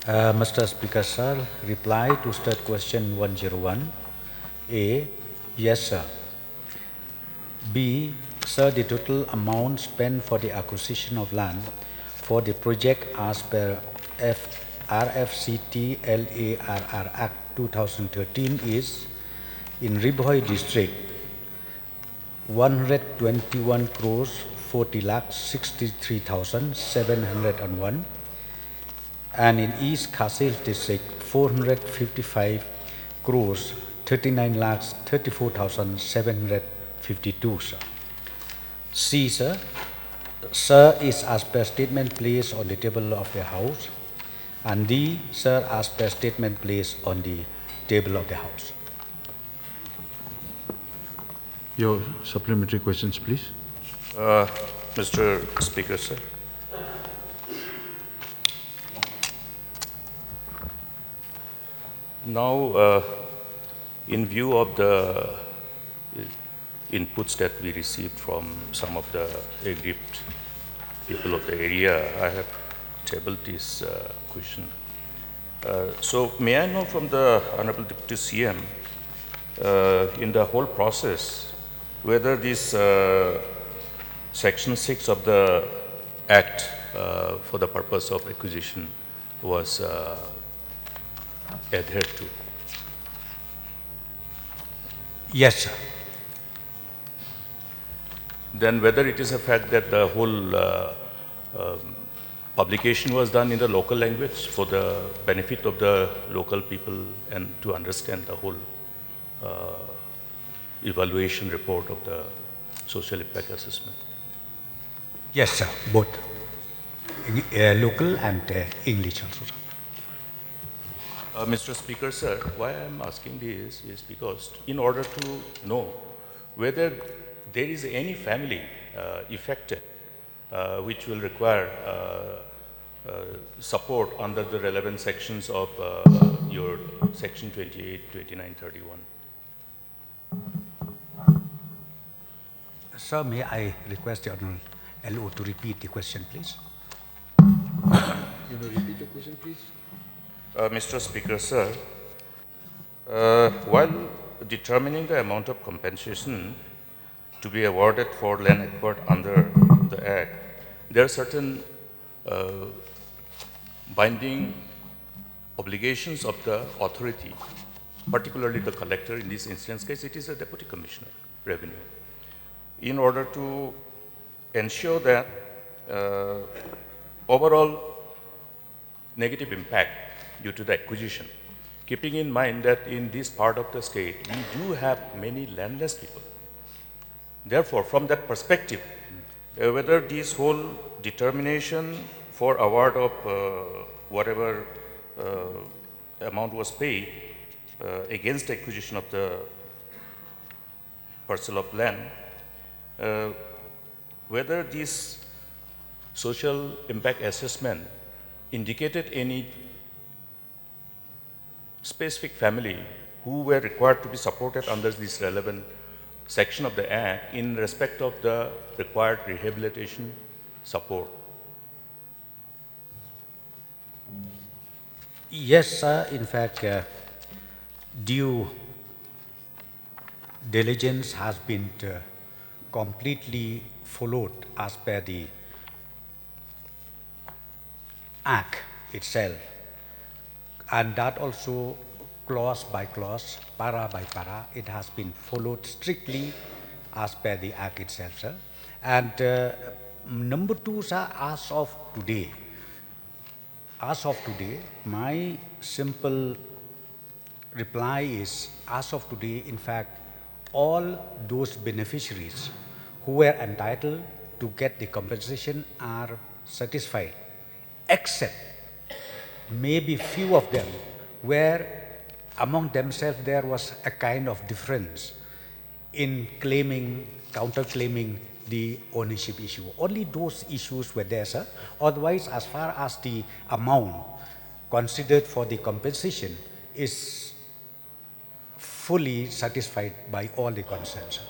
Mr. Speaker, sir, reply to state question 101. A, yes, sir. B, sir, the total amount spent for the acquisition of land for the project as per RFCTLARR Act 2013 is in Ribhoi district 121 crores 40 lakhs 63,701, and in East Khasil district 455 crores 39 lakhs 34,752, sir. C, sir. Sir is as per statement placed on the table of the House, and D, sir, as per statement placed on the table of the House. Your supplementary questions, please. Mr. Speaker, sir. Now, in view of the inputs that we received from some of the aggrieved people of the area, I have tabled this question. So may I know from the Honorable Deputy CM, in the whole process, whether this Section 6 of the Act for the purpose of acquisition was adhered to? Yes, sir. Then whether it is a fact that the whole publication was done in the local language for the benefit of the local people and to understand the whole evaluation report of the social impact assessment? Yes, sir, both local and English also, sir. Mr. Speaker, sir, why I'm asking this is because in order to know whether there is any family affected which will require support under the relevant sections of your Section 28, 29, 31. Sir, may I request the Honorable LO to repeat the question, please? You know, repeat the question, please. Mr. Speaker, sir, while determining the amount of compensation to be awarded for land acquired under the Act, there are certain binding obligations of the authority, particularly the collector. In this instance case, it is a Deputy Commissioner, Revenue. In order to ensure that overall negative impact due to the acquisition, keeping in mind that in this part of the state, we do have many landless people. Therefore, from that perspective, whether this whole determination for award of whatever amount was paid against acquisition of the parcel of land, whether this social impact assessment indicated any specific family who were required to be supported under this relevant section of the Act in respect of the required rehabilitation support. Yes, sir. In fact, due diligence has been completely followed as per the Act itself, and that also clause by clause, para by para, it has been followed strictly as per the Act itself, sir. And number two, sir, as of today, my simple reply is, as of today, in fact, all those beneficiaries who were entitled to get the compensation are satisfied, except maybe few of them where among themselves there was a kind of difference in claiming, counter-claiming the ownership issue. Only those issues were there, sir. Otherwise, as far as the amount considered for the compensation is fully satisfied by all the concerned, sir.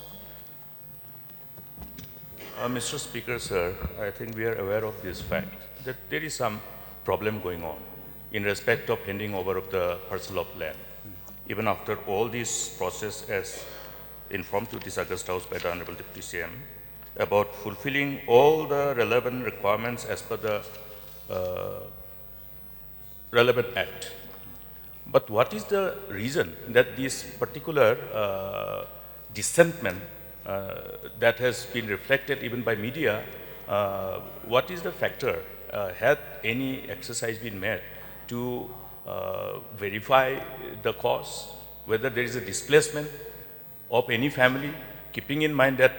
Mr. Speaker, sir, I think we are aware of this fact that there is some problem going on in respect of handing over of the parcel of land. Even after all this process, as informed to this August House by the Honorable Deputy CM, about fulfilling all the relevant requirements as per the relevant act. But what is the reason that this particular dissentment that has been reflected even by media, what is the factor? Had any exercise been made to verify the cause, whether there is a displacement of any family, keeping in mind that,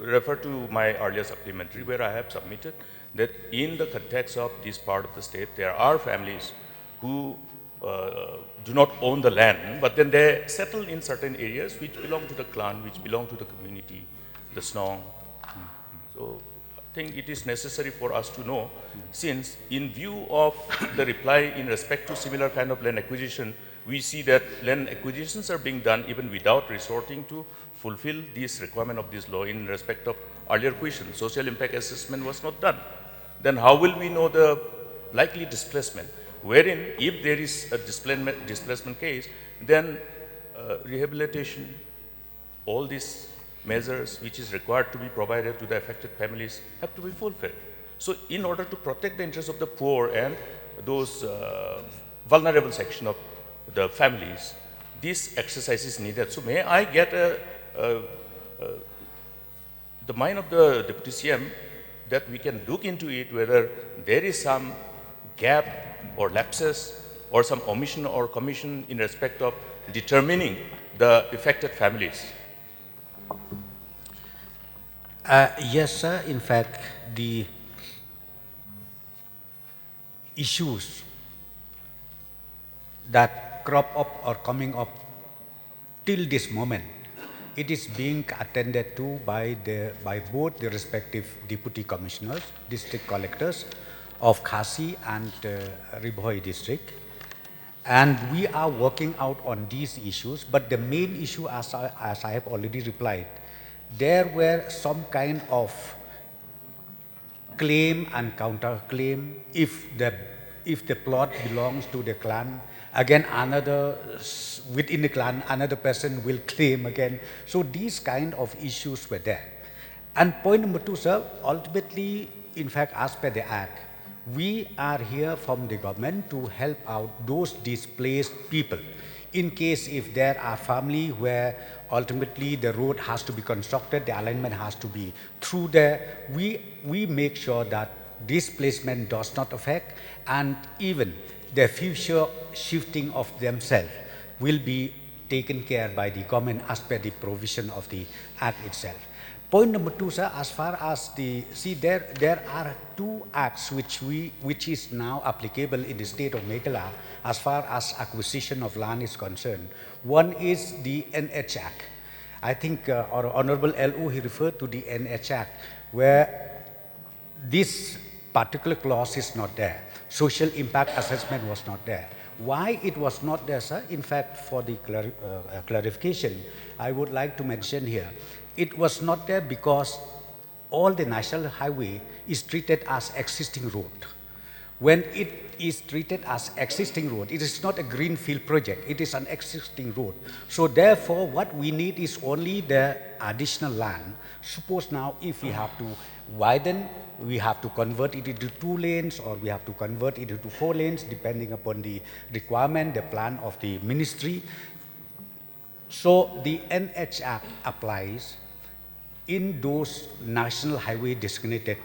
refer to my earlier supplementary where I have submitted that in the context of this part of the state, there are families who do not own the land, but then they settle in certain areas which belong to the clan, which belong to the community, the Snong. So I think it is necessary for us to know, since in view of the reply in respect to similar kind of land acquisition, we see that land acquisitions are being done even without resorting to fulfill this requirement of this law in respect of earlier question. Social impact assessment was not done. Then how will we know the likely displacement? Wherein, if there is a displacement case, then rehabilitation, all these measures which is required to be provided to the affected families have to be fulfilled. So, in order to protect the interests of the poor and those vulnerable section of the families, this exercise is needed. So, may I get the mind of the Deputy CM that we can look into it, whether there is some gap or lapses or some omission or commission in respect of determining the affected families? Yes, sir. In fact, the issues that crop up or coming up till this moment, it is being attended to by both the respective deputy commissioners, district collectors of Khasi and Ribhoi district. And we are working out on these issues, but the main issue, as I have already replied, there were some kind of claim and counterclaim. If the plot belongs to the clan, again another within the clan, another person will claim again. So these kind of issues were there. And point number two, sir, ultimately, in fact, as per the Act, we are here from the government to help out those displaced people. In case if there are family where ultimately the road has to be constructed, the alignment has to be through there, we make sure that displacement does not affect, and even the future shifting of themselves will be taken care by the government as per the provision of the Act itself. Point number two, sir, as far as there are two acts which is now applicable in the state of Meghalaya as far as acquisition of land is concerned. One is the NH Act. I think our Honorable LO, he referred to the NH Act, where this particular clause is not there. Social impact assessment was not there. Why it was not there, sir? In fact, for the clarification, I would like to mention here, it was not there because all the national highway is treated as existing road. When it is treated as existing road, it is not a greenfield project, it is an existing road. So therefore, what we need is only the additional land. Suppose now if we have to widen, we have to convert it into 2 lanes, or we have to convert it into 4 lanes, depending upon the requirement, the plan of the ministry. So the NH Act applies in those national highway designated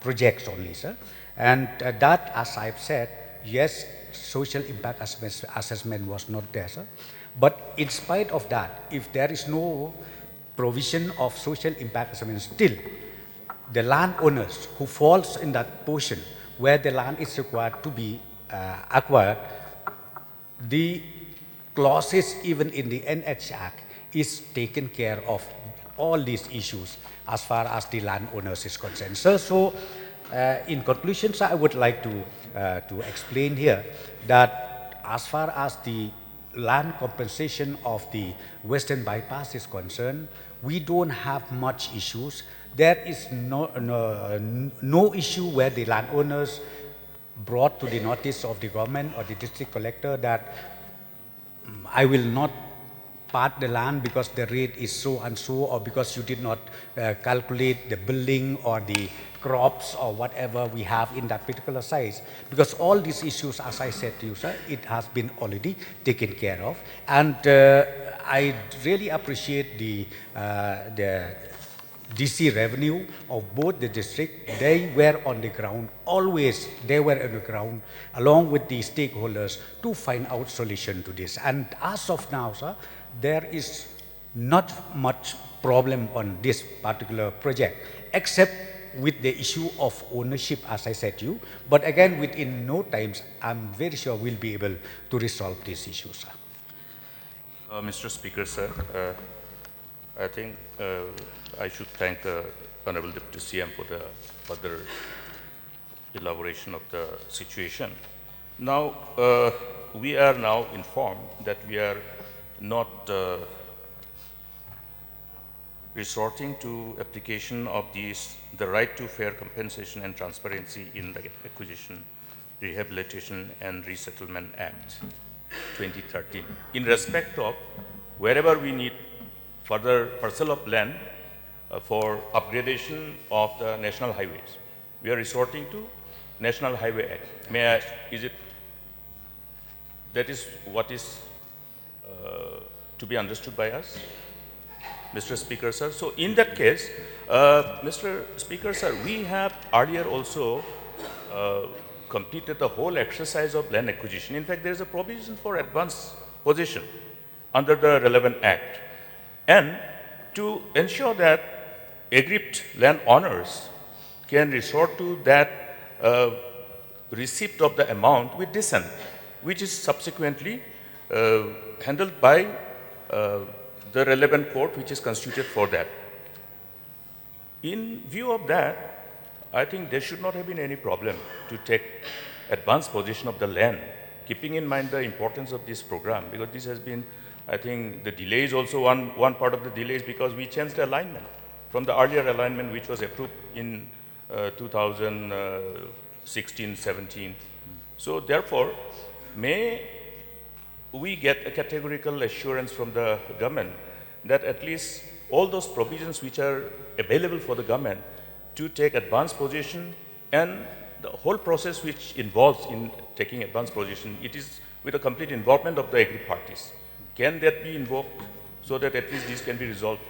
projects only, sir. And that, as I've said, yes, social impact assessment was not there, sir. But in spite of that, if there is no provision of social impact assessment, still the landowners who falls in that portion where the land is required to be acquired, the clauses even in the NH Act is taken care of all these issues as far as the landowners is concerned. Sir, so in conclusion, sir, I would like to explain here that as far as the land compensation of the Western Bypass is concerned, we don't have much issues. There is no issue where the landowners brought to the notice of the government or the district collector that I will not part the land because the rate is so and so, or because you did not calculate the building or the crops or whatever we have in that particular size. Because all these issues, as I said to you, sir, it has been already taken care of. And I really appreciate the DC revenue of both the district. They were on the ground, always they were on the ground along with the stakeholders to find out solution to this. And as of now, sir, there is not much problem on this particular project, except with the issue of ownership, as I said to you. But again, within no times, I'm very sure we'll be able to resolve this issue, sir. Mr. Speaker, sir, I think I should thank the Honorable Deputy CM for the further elaboration of the situation. Now, we are now informed that we are not resorting to application of the right to fair compensation and transparency in the Acquisition, Rehabilitation and Resettlement Act 2013. In respect of wherever we need further parcel of land for upgradation of the national highways, we are resorting to National Highway Act. May I ask, that is what is to be understood by us, Mr. Speaker, sir? So in that case, Mr. Speaker, sir, we have earlier also completed the whole exercise of land acquisition. In fact, there is a provision for advance possession under the relevant act. And to ensure that aggrieved land owners can resort to that receipt of the amount with dissent, which is subsequently handled by the relevant court which is constituted for that. In view of that, I think there should not have been any problem to take advance possession of the land, keeping in mind the importance of this program, because this has been, I think, the delay is also one part of the delay is because we changed the alignment from the earlier alignment which was approved in 2016-17. So therefore, may we get a categorical assurance from the government that at least all those provisions which are available for the government to take advance possession and the whole process which involves in taking advance possession, it is with a complete involvement of the aggrieved parties. Can that be invoked so that at least this can be resolved?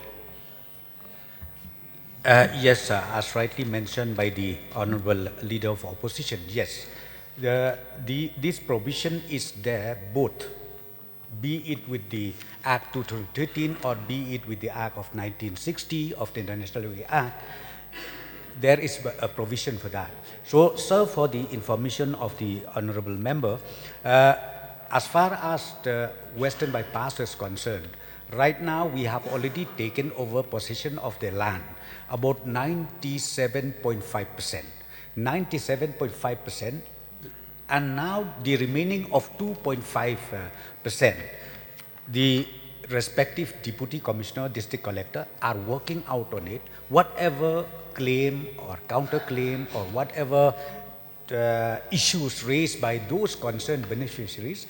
Yes, sir. As rightly mentioned by the Honorable Leader of Opposition, yes. This provision is there both, be it with the Act 2013 or be it with the Act of 1960 of the International Highway Act. There is a provision for that. So, sir, for the information of the Honorable Member, as far as the Western Bypass is concerned, right now we have already taken over possession of the land, about 97.5%. 97.5%, and now the remaining of 2.5%. The respective Deputy Commissioner, District Collector are working out on it. Whatever claim or counterclaim or whatever issues raised by those concerned beneficiaries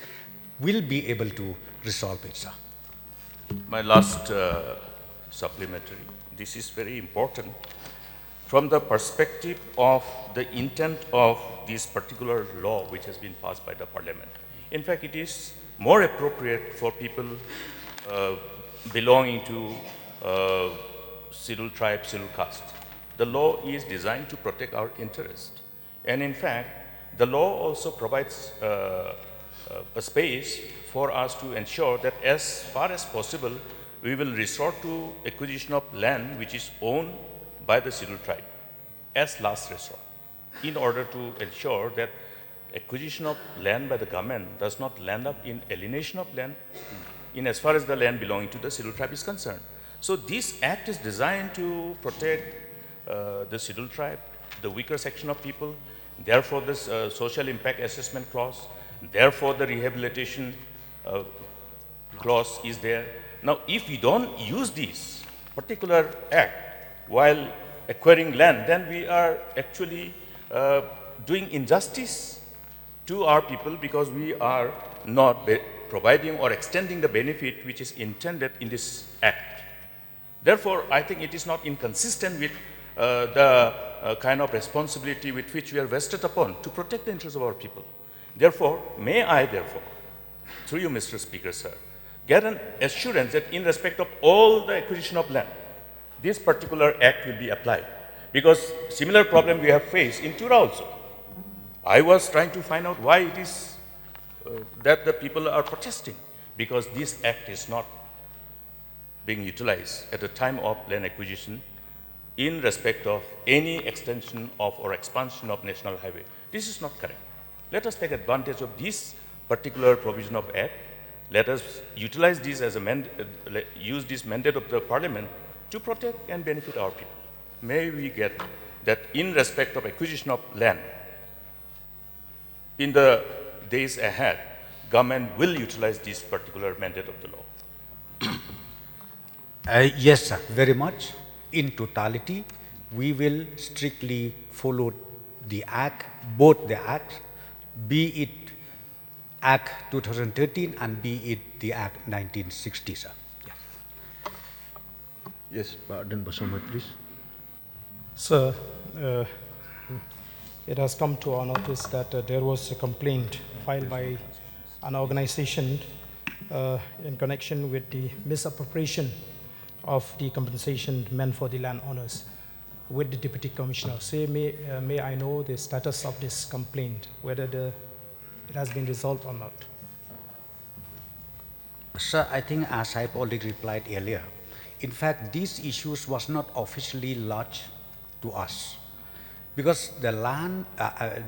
will be able to resolve it, sir. My last supplementary. This is very important from the perspective of the intent of this particular law which has been passed by the Parliament. In fact, it is more appropriate for people belonging to scheduled tribe, scheduled caste. The law is designed to protect our interest. And in fact, the law also provides a space for us to ensure that as far as possible, we will resort to acquisition of land which is owned by the scheduled tribe as last resort, in order to ensure that acquisition of land by the government does not land up in alienation of land in as far as the land belonging to the scheduled tribe is concerned. So this act is designed to protect the scheduled tribe, the weaker section of people, therefore this social impact assessment clause, therefore the rehabilitation clause is there. Now, if we don't use this particular act while acquiring land, then we are actually doing injustice to our people because we are not providing or extending the benefit which is intended in this act. Therefore, I think it is not inconsistent with the kind of responsibility with which we are vested upon to protect the interests of our people. Therefore, may I therefore, through you, Mr. Speaker, sir, get an assurance that in respect of all the acquisition of land, this particular act will be applied. Because similar problem we have faced in Tura also. I was trying to find out why it is that the people are protesting, because this act is not being utilized at the time of land acquisition in respect of any extension of or expansion of national highway. This is not correct. Let us take advantage of this particular provision of act. Let us utilize this as a use this mandate of the parliament to protect and benefit our people. May we get that in respect of acquisition of land, in the days ahead, government will utilize this particular mandate of the law. Yes, sir, very much. In totality, we will strictly follow the Act, both the Acts, be it Act 2013 and be it the Act 1960, sir. Yeah. Yes, Pak Dan Basomat, please. Sir, it has come to our notice that there was a complaint filed by an organization in connection with the misappropriation of the compensation meant for the landowners with the Deputy Commissioner. Say, may I know the status of this complaint, whether it has been resolved or not? Sir, I think as I've already replied earlier, in fact, these issues was not officially lodged to us because the land,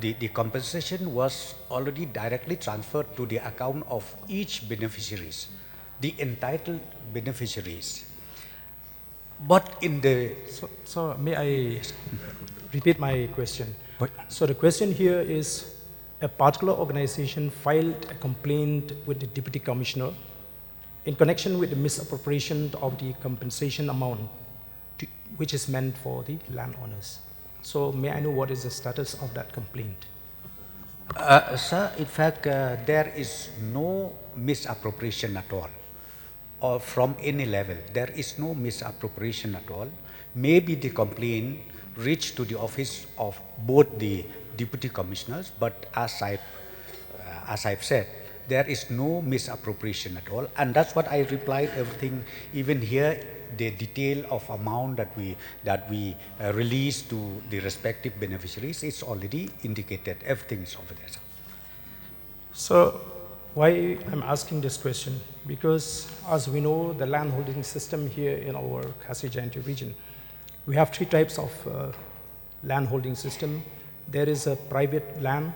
the compensation was already directly transferred to the account of each beneficiaries, the entitled beneficiaries. But in the... So may I repeat my question? What? So the question here is, a particular organization filed a complaint with the Deputy Commissioner in connection with the misappropriation of the compensation amount which is meant for the landowners. So may I know what is the status of that complaint? Sir, in fact, there is no misappropriation at all, or from any level. There is no misappropriation at all. Maybe the complaint reached to the office of both the Deputy Commissioners, but as I've said, there is no misappropriation at all, and that's what I replied. Everything, even here, the detail of amount that we release to the respective beneficiaries is already indicated. Everything is over there, sir. So why I'm asking this question? Because as we know, the land holding system here in our Khasi Jaintia region, we have three types of land holding system. There is a private land,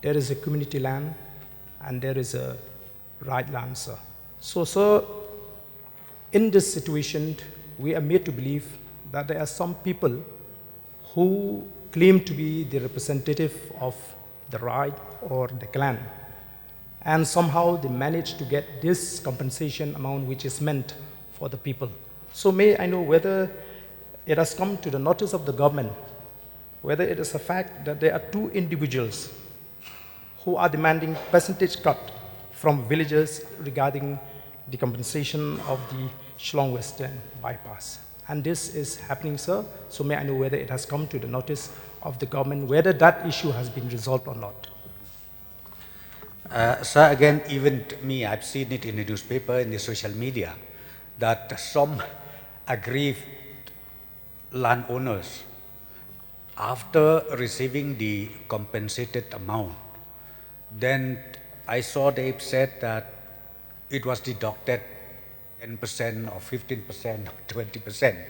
there is a community land, and there is a right land, sir. So, sir, in this situation, we are made to believe that there are some people who claim to be the representative of the right or the clan, and somehow they manage to get this compensation amount which is meant for the people. So may I know whether it has come to the notice of the government, whether it is a fact that there are two individuals who are demanding percentage cut from villagers regarding the compensation of the Shillong Western bypass. And this is happening, sir. So may I know whether it has come to the notice of the government, whether that issue has been resolved or not? Sir, again, even me, I've seen it in the newspaper, in the social media, that some aggrieved landowners, after receiving the compensated amount, then I saw they've said that it was deducted 10% or 15% or 20%.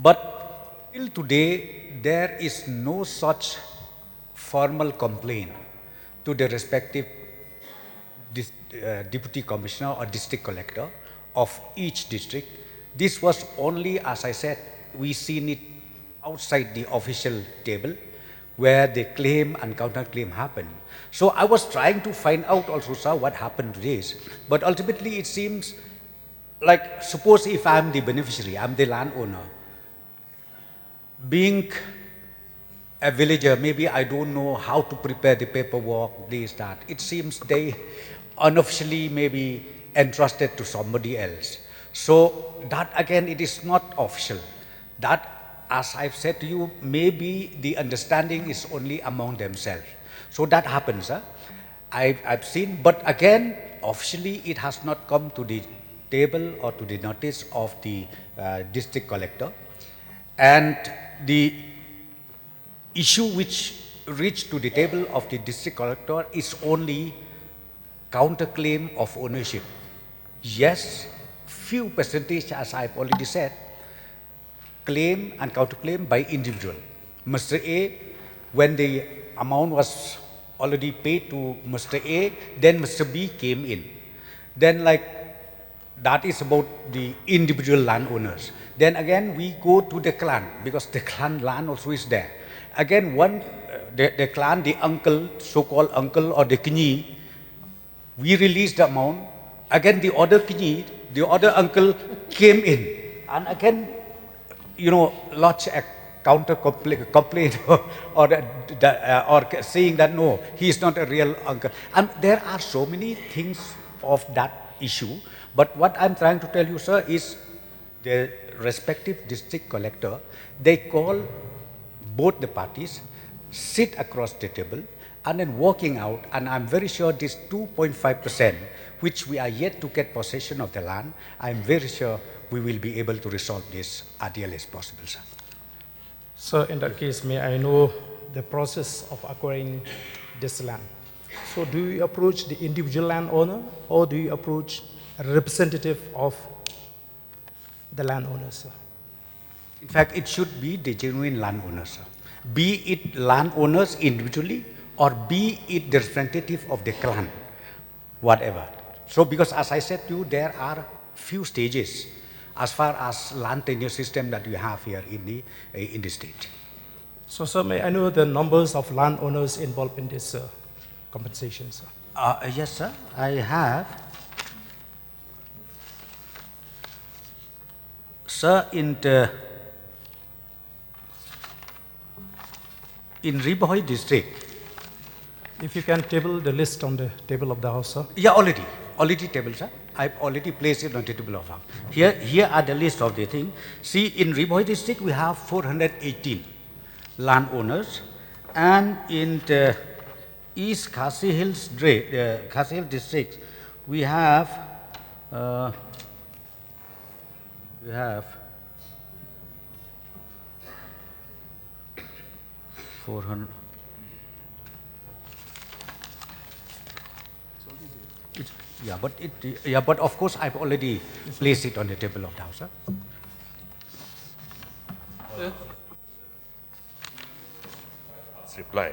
But till today, there is no such formal complaint to the respective Deputy Commissioner or District Collector of each district. This was only, as I said, we seen it outside the official table where the claim and counterclaim happened. So I was trying to find out also, sir, what happened to this. But ultimately it seems like, suppose if I'm the beneficiary, I'm the landowner, being a villager, maybe I don't know how to prepare the paperwork, this, that. It seems they unofficially maybe entrusted to somebody else. So that again, it is not official. That, as I've said to you, maybe the understanding is only among themselves. So that happens. I've seen, but again, officially it has not come to the table or to the notice of the district collector. And the issue which reached to the table of the district collector is only counterclaim of ownership. Yes, few percentage, as I've already said, claim and counterclaim by individual. Mr. A, when the amount was already paid to Mr. A, then Mr. B came in. Then that is about the individual landowners. Then again, we go to the clan, because the clan land also is there. Again, the clan, the uncle, so-called uncle or the kinyi, we release the amount. Again, the other kinyi, the other uncle came in. And again, lodge a counter complaint or saying that no, he is not a real uncle. And there are so many things of that issue. But what I'm trying to tell you, sir, is the respective district collector, they call both the parties, sit across the table, and then working out, and I'm very sure this 2.5%, which we are yet to get possession of the land, I'm very sure we will be able to resolve this as early as possible, sir. So in that case, may I know the process of acquiring this land? So do you approach the individual landowner, or do you approach a representative of the landowner, sir? In fact, it should be the genuine landowners, sir. Be it landowners individually, or be it the representative of the clan, whatever. So because as I said to you, there are few stages as far as land tenure system that we have here in the state. So sir, may I know the numbers of landowners involved in this compensation, sir? Yes, sir. I have. Sir, in Riboy district. If you can table the list on the table of the House, sir. Yeah, already table, sir. I've already placed it on the table of House. Here are the list of the thing. See, in Riboy district, we have 418 landowners, and in the East Khasi Hills district, we have 400. But of course I've already placed it on the table of the House, sir. Reply.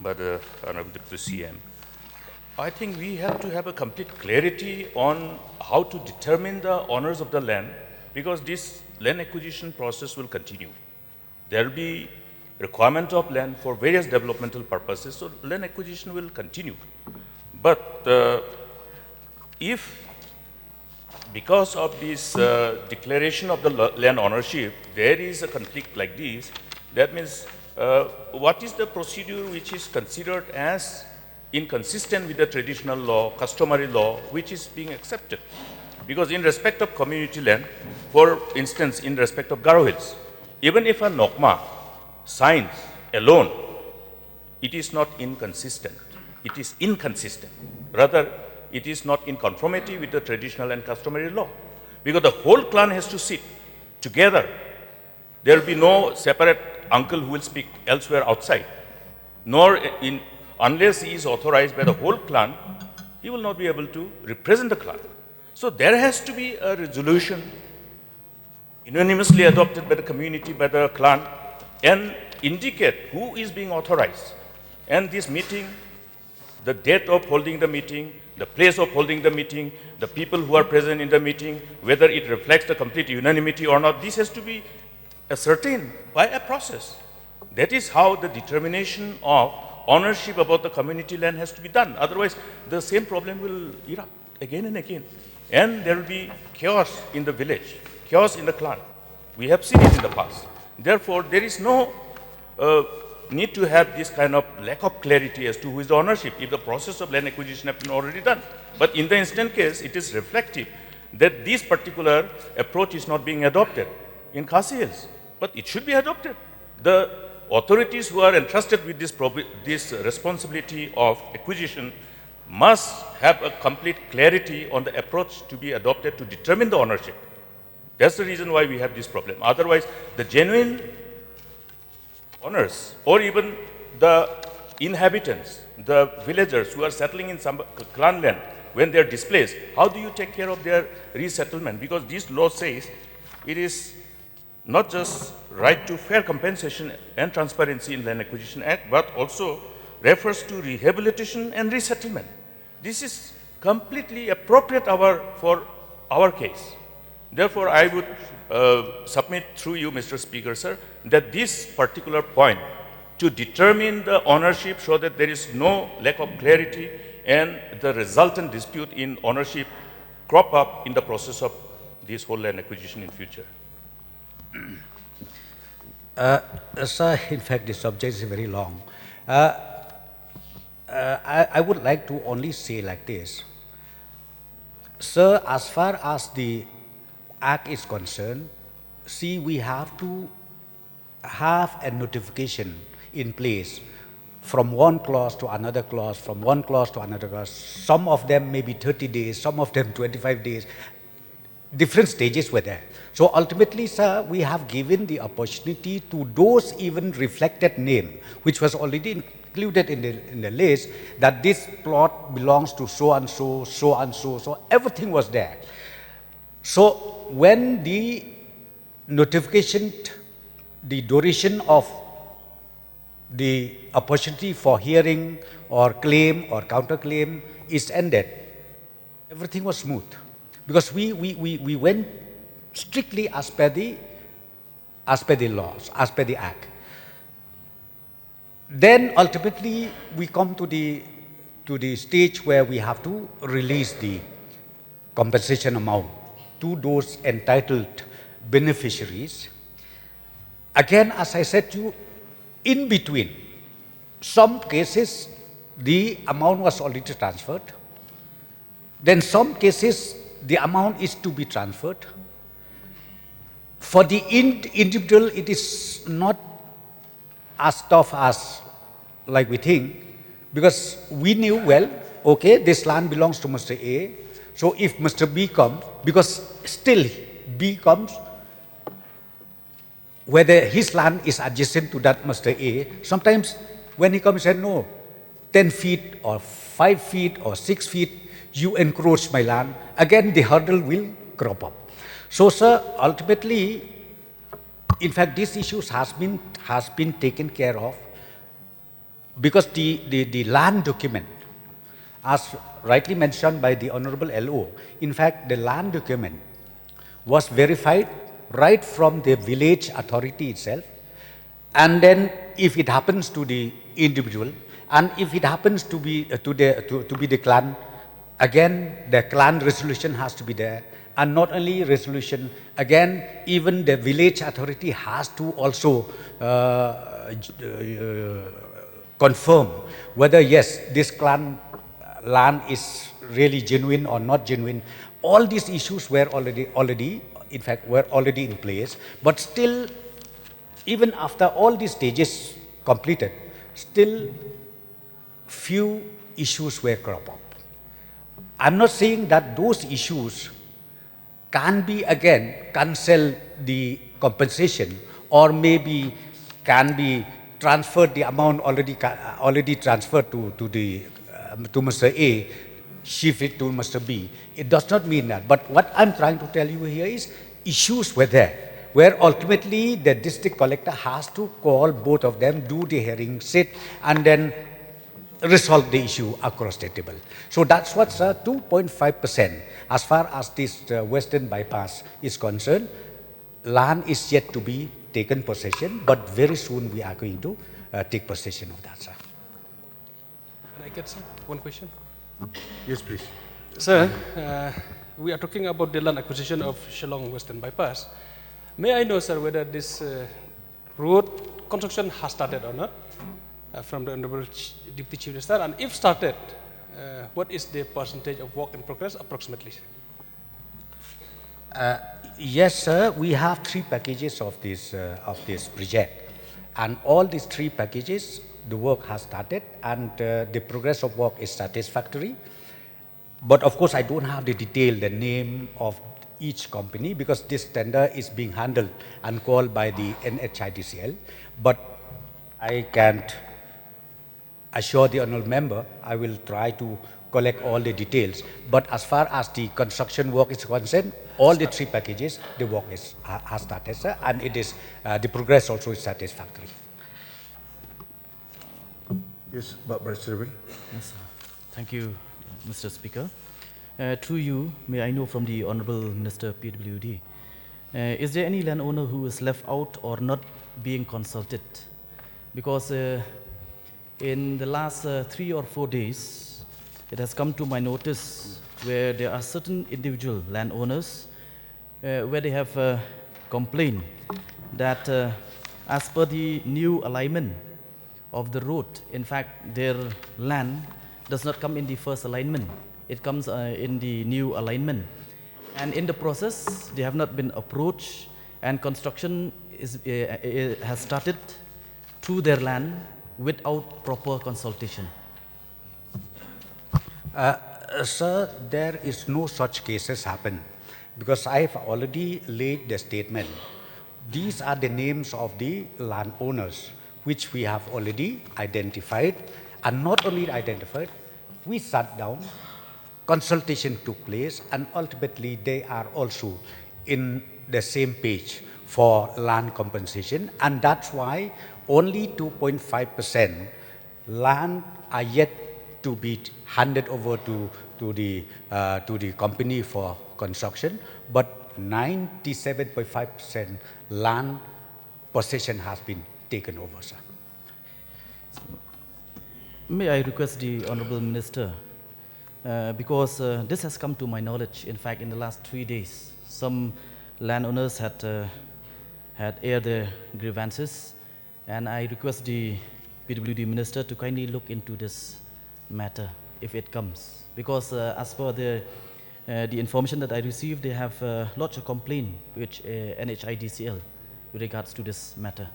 But Honorable Deputy CM, I think we have to have a complete clarity on how to determine the owners of the land, because this land acquisition process will continue. There will be requirement of land for various developmental purposes, so land acquisition will continue. But if because of this declaration of the land ownership, there is a conflict like this, that means what is the procedure which is considered as inconsistent with the traditional law, customary law, which is being accepted? Because in respect of community land, for instance, in respect of Garo Hills, even if a NOCMA signs alone, it is not inconsistent. It is inconsistent. Rather, it is not in conformity with the traditional and customary law. Because the whole clan has to sit together. There will be no separate uncle who will speak elsewhere outside. Nor unless he is authorized by the whole clan, he will not be able to represent the clan. So there has to be a resolution unanimously adopted by the community, by the clan, and indicate who is being authorized. And this meeting, the date of holding the meeting, the place of holding the meeting, the people who are present in the meeting, whether it reflects the complete unanimity or not, this has to be ascertained by a process. That is how the determination of ownership about the community land has to be done. Otherwise, the same problem will erupt again and again. And there will be chaos in the village, chaos in the clan. We have seen it in the past. Therefore, there is no need to have this kind of lack of clarity as to who is the ownership if the process of land acquisition has been already done. But in the instant case, it is reflective that this particular approach is not being adopted in Khasi Hills, but it should be adopted. The authorities who are entrusted with this responsibility of acquisition must have a complete clarity on the approach to be adopted to determine the ownership. That's the reason why we have this problem. Otherwise, the genuine owners or even the inhabitants, the villagers who are settling in some clan land, when they are displaced, how do you take care of their resettlement? Because this law says it is not just right to fair compensation and transparency in Land Acquisition Act, but also refers to rehabilitation and resettlement. This is completely appropriate for our case. Therefore, I would submit through you, Mr. Speaker, sir, that this particular point to determine the ownership so that there is no lack of clarity and the resultant dispute in ownership crop up in the process of this whole land acquisition in future. Sir, in fact, the subject is very long. I would like to only say like this. Sir, as far as the Act is concerned, see, we have to have a notification in place from one clause to another clause, from one clause to another clause. Some of them may be 30 days, some of them 25 days. Different stages were there. So ultimately, sir, we have given the opportunity to those even reflected name, which was already included in the list, that this plot belongs to so and so, so and so. So everything was there. So when the notification, the duration of the opportunity for hearing or claim or counterclaim is ended, everything was smooth. Because we went strictly as per the laws, as per the Act. Then ultimately we come to the stage where we have to release the compensation amount to those entitled beneficiaries. Again, as I said to you, in between, some cases the amount was already transferred. Then some cases the amount is to be transferred. For the individual, it is not as tough as like we think, because we knew, well, okay, this land belongs to Mr. A. So if Mr. B comes, because still B comes, whether his land is adjacent to that Mr. A, sometimes when he comes and said, no, 10 feet or 5 feet or 6 feet, you encroach my land, again the hurdle will crop up. So, sir, ultimately, in fact, these issues has been taken care of, because the land document, as rightly mentioned by the Honorable LO, in fact, the land document was verified right from the village authority itself, and then if it happens to the individual, and if it happens to be the clan, again the clan resolution has to be there, and not only resolution, again even the village authority has to also confirm whether yes, this clan land is really genuine or not genuine. All these issues were already in place, but still, even after all these stages completed, still few issues were crop up. I'm not saying that those issues can be again cancel the compensation, or maybe can be transferred, the amount already transferred to Mr. A, shift it to Mr. B. It does not mean that. But what I'm trying to tell you here is issues were there, where ultimately the district collector has to call both of them, do the hearing, sit, and then resolve the issue across the table. So that's what 2.5%, as far as this western bypass is concerned, land is yet to be taken possession, but very soon we are going to take possession of that, sir. Can I get one question? Yes, please. Sir, we are talking about the land acquisition of Shillong Western Bypass. May I know, sir, whether this road construction has started or not from the Honorable Deputy Chief Minister, and if started, what is the percentage of work in progress approximately? Yes, sir. We have 3 packages of this project, and all these 3 packages, the work has started, and the progress of work is satisfactory. But of course, I don't have the detail, the name of each company, because this tender is being handled and called by the NHIDCL. But I can't assure the honourable member, I will try to collect all the details. But as far as the construction work is concerned, all the 3 packages, the work has started, sir, and it is the progress also is satisfactory. Yes, Vice Chairman. Yes, thank you, Mr. Speaker. Through you, may I know from the Honorable Minister PWD, is there any landowner who is left out or not being consulted? Because in the last 3 or 4 days, it has come to my notice where there are certain individual landowners where they have complained that as per the new alignment of the road, in fact, their land does not come in the first alignment. It comes in the new alignment. And in the process, they have not been approached, and construction has started through their land without proper consultation. Sir, there is no such cases happen, because I have already laid the statement. These are the names of the landowners which we have already identified, and not only identified, we sat down, consultation took place, and ultimately they are also in the same page for land compensation, and that's why only 2.5% land are yet to be handed over to the company for construction, but 97.5% land possession has been taken over, sir. May I request the Honorable Minister, because this has come to my knowledge, in fact, in the last 3 days, some landowners had aired their grievances, and I request the PWD Minister to kindly look into this matter if it comes, because as per the information that I received, they have lodged a complaint with NHIDCL with regards to this matter.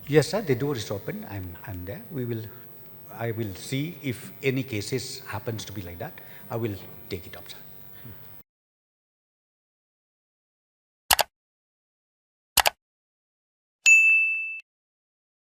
Yes, sir, the door is open. I'm there. I will see if any cases happens to be like that. I will take it up, sir.